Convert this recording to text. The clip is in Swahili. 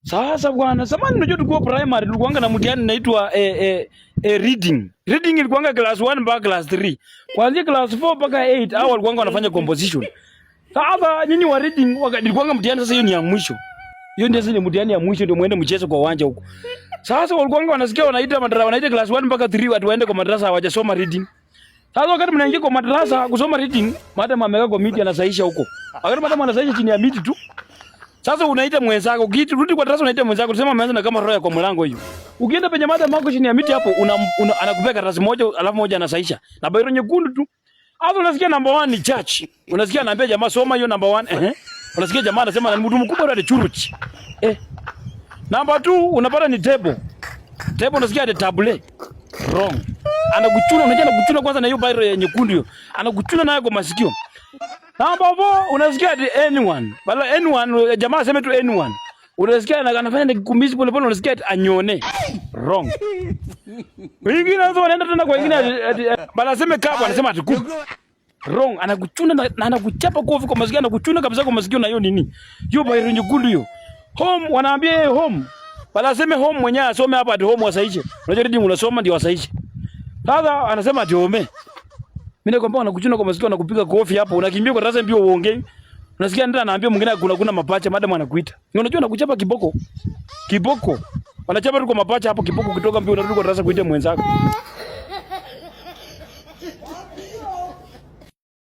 Sasa bwana, zamani unajua tulikuwa primary tulikuanga na mtihani inaitwa reading. Reading ilikuanga class 1 mpaka class 3. Kuanzia class 4 mpaka 8 hao walikuanga wanafanya composition. Sasa nyinyi wa reading ilikuanga mtihani sasa hiyo ni ya mwisho. Hiyo ndio zile mtihani ya mwisho ndio muende mchezo kwa uwanja huko. Sasa walikuanga wanasikia wanaita madarasa wanaita class 1 mpaka 3 watu waende kwa madarasa hawajasoma reading. Sasa wakati mnaingia kwa madarasa kusoma reading, madam ameweka kwa miti anasaisha huko. Wakati madam anasaisha chini ya miti tu. Sasa unaita mwenzako, rudi kwa darasa unaita mwenzako, unasema ameanza na kama roho ya kwa mlango hiyo. Ukienda penye madam yako chini ya miti hapo, anakupea karatasi moja alafu moja anasaisha. Na bairo nyekundu tu. Hapo unasikia number 1 ni church. Unasikia anaambia jamaa soma hiyo number 1. Unasikia jamaa anasema ni mtu mkubwa ndio churuchi. Number 2 unapata ni table. Table unasikia ni table. Wrong. Anakuchuna, unajua anakuchuna kwanza na hiyo bairo ya nyekundu hiyo. Anakuchuna nayo kwa masikio. Number 4 unasikia ati anyone. Bala anyone jamaa aseme tu anyone. Unasikia anafanya na kikumbizi pole pole unasikia ati anyone. Wrong. Wengine wanaanza wanaenda tena kwa wengine bala aseme kapo anasema ati ku. Wrong. Anakuchuna na anakuchapa kofi kwa masikio anakuchuna kabisa kwa masikio na hiyo nini? Hiyo bairo nyekundu hiyo. Home wanaambia yeye home. Bala aseme home mwenyewe asome hapa ati home wasaishe. Unajua reading unasoma ndio wasaishe. Sasa anasema ati home. Mimi nakwambia anakuchuna kwa masikio anakupiga kofi hapo unakimbia kwa darasa mbio uongee. Unasikia ndio anaambia mwingine kuna mapacha madam anakuita. Unajua anakuchapa kiboko. Kiboko. Wanachapa tu kwa mapacha hapo kiboko kutoka mbio unarudi kwa darasa kuita mwenzako.